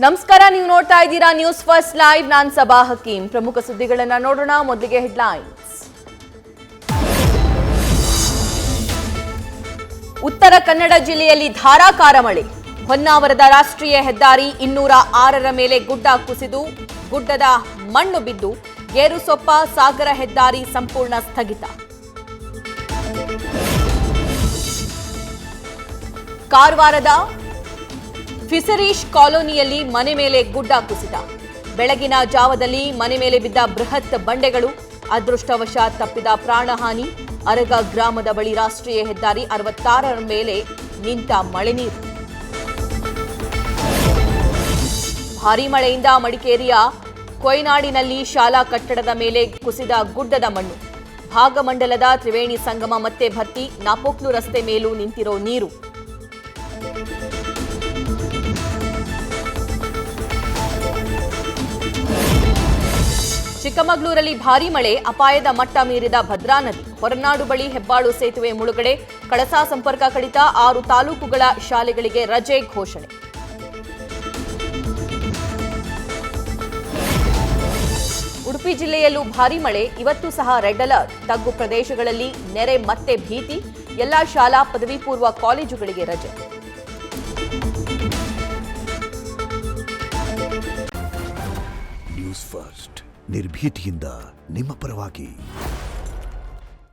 ನಮಸ್ಕಾರ, ನೀವು ನೋಡ್ತಾ ಇದ್ದೀರಾ ನ್ಯೂಸ್ ಫಸ್ಟ್ ಲೈವ್. ನಾನು ಸಬಾ ಹಕೀಂ. ಪ್ರಮುಖ ಸುದ್ದಿಗಳನ್ನ ನೋಡೋಣ. ಮೊದಲಿಗೆ ಹೆಡ್ಲೈನ್ಸ್. ಉತ್ತರ ಕನ್ನಡ ಜಿಲ್ಲೆಯಲ್ಲಿ ಧಾರಾಕಾರ ಮಳೆ. ಹೊನ್ನಾವರದ ರಾಷ್ಟ್ರೀಯ ಹೆದ್ದಾರಿ 206ರ ಮೇಲೆ ಗುಡ್ಡ ಕುಸಿದು ಗುಡ್ಡದ ಮಣ್ಣು ಬಿದ್ದು ಗೇರುಸೊಪ್ಪ ಸಾಗರ ಹೆದ್ದಾರಿ ಸಂಪೂರ್ಣ ಸ್ಥಗಿತ. ಕಾರವಾರದ ಫಿಶರೀಸ್ ಕಾಲೋನಿಯಲ್ಲಿ ಮನೆ ಮೇಲೆ ಗುಡ್ಡ ಕುಸಿತ. ಬೆಳಗಿನ ಜಾವದಲ್ಲಿ ಮನೆ ಮೇಲೆ ಬಿದ್ದ ಬೃಹತ್ ಬಂಡೆಗಳು. ಅದೃಷ್ಟವಶಾತ್ ತಪ್ಪಿದ ಪ್ರಾಣಹಾನಿ. ಅರಗ ಗ್ರಾಮದ ಬಳಿ ರಾಷ್ಟ್ರೀಯ ಹೆದ್ದಾರಿ 66ರ ಮೇಲೆ ನಿಂತ ಮಳೆ ನೀರು. ಭಾರೀ ಮಳೆಯಿಂದ ಮಡಿಕೇರಿಯ ಕೊಯ್ನಾಡಿನಲ್ಲಿ ಶಾಲಾ ಕಟ್ಟಡದ ಮೇಲೆ ಕುಸಿದ ಗುಡ್ಡದ ಮಣ್ಣು. ಭಾಗಮಂಡಲದ ತ್ರಿವೇಣಿ ಸಂಗಮ ಮತ್ತೆ ಭರ್ತಿ. ನಾಪೋಕ್ಲು ರಸ್ತೆ ಮೇಲೂ ನಿಂತಿರೋ ನೀರು. ಚಿಕ್ಕಮಗಳೂರಲ್ಲಿ ಭಾರೀ ಮಳೆ. ಅಪಾಯದ ಮಟ್ಟ ಮೀರಿದ ಭದ್ರಾ ನದಿ. ಹೊರನಾಡು ಬಳಿ ಹೆಬ್ಬಾಳು ಸೇತುವೆ ಮುಳುಗಡೆ. ಕಳಸಾ ಸಂಪರ್ಕ ಕಡಿತ. 6 ತಾಲೂಕುಗಳ ಶಾಲೆಗಳಿಗೆ ರಜೆ ಘೋಷಣೆ. ಉಡುಪಿ ಜಿಲ್ಲೆಯಲ್ಲೂ ಭಾರೀ ಮಳೆ. ಇವತ್ತು ಸಹ ರೆಡ್ ಅಲರ್ಟ್. ತಗ್ಗು ಪ್ರದೇಶಗಳಲ್ಲಿ ನೆರೆ ಮತ್ತೆ ಭೀತಿ. ಎಲ್ಲಾ ಶಾಲಾ ಪದವಿ ಪೂರ್ವ ಕಾಲೇಜುಗಳಿಗೆ ರಜೆ. ನ್ಯೂಸ್ ಫಸ್ಟ್, ನಿರ್ಭೀತಿಯಿಂದ ನಿಮ್ಮ ಪರವಾಗಿ.